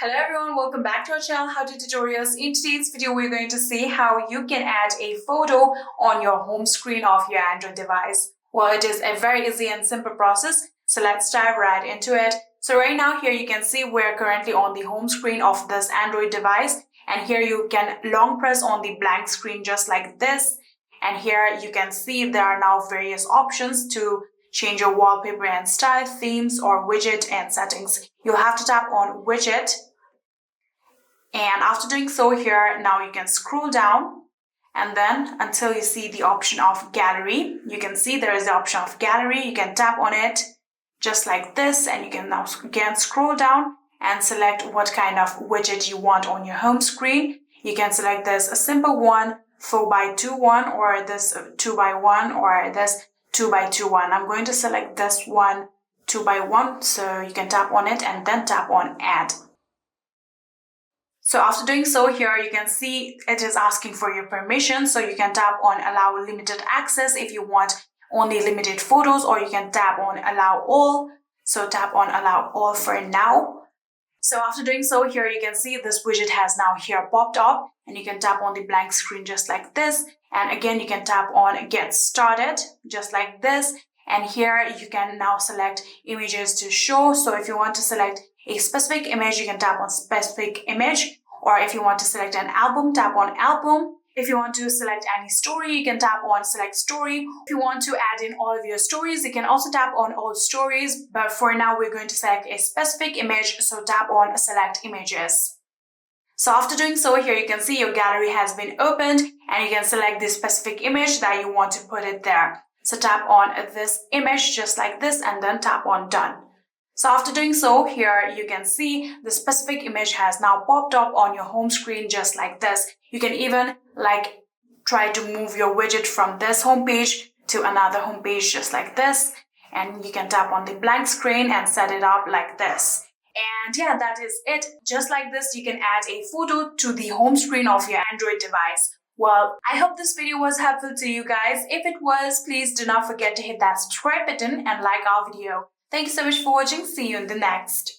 Hello everyone, welcome back to our channel How to Tutorials. In today's video, we're going to see how you can add a photo on your home screen of your Android device. Well, it is a very easy and simple process, so let's dive right into it. So right now here you can see we're currently on the home screen of this Android device, and here you can long press on the blank screen just like this. And here you can see there are now various options to change your wallpaper and style, themes, or widget and settings. You'll have to tap on widget. And after doing so here, now you can scroll down and then until you see the option of gallery. You can see there is the option of gallery. You can tap on it just like this, and you can now again scroll down and select what kind of widget you want on your home screen. You can select this a simple one, 4x2 one, or this 2x1, or this 2x2 one. I'm going to select this one, 2x1, so you can tap on it and then tap on add. So after doing so here, you can see it is asking for your permission. So you can tap on allow limited access if you want only limited photos, or you can tap on allow all. So tap on allow all for now. So after doing so here, you can see this widget has now here popped up, and you can tap on the blank screen just like this. And again, you can tap on get started just like this. And here you can now select images to show. So if you want to select a specific image, you can tap on specific image, or if you want to select an album, tap on album. If you want to select any story, you can tap on select story. If you want to add in all of your stories, you can also tap on all stories, but for now we're going to select a specific image, so tap on select images. So after doing so here, you can see your gallery has been opened, and you can select the specific image that you want to put it there. So tap on this image just like this and then tap on done. So after doing so here, you can see the specific image has now popped up on your home screen just like this. You can even try to move your widget from this home page to another home page just like this. And you can tap on the blank screen and set it up like this. And yeah, that is it. Just like this, you can add a photo to the home screen of your Android device. Well, I hope this video was helpful to you guys. If it was, please do not forget to hit that subscribe button and like our video. Thank you so much for watching. See you in the next.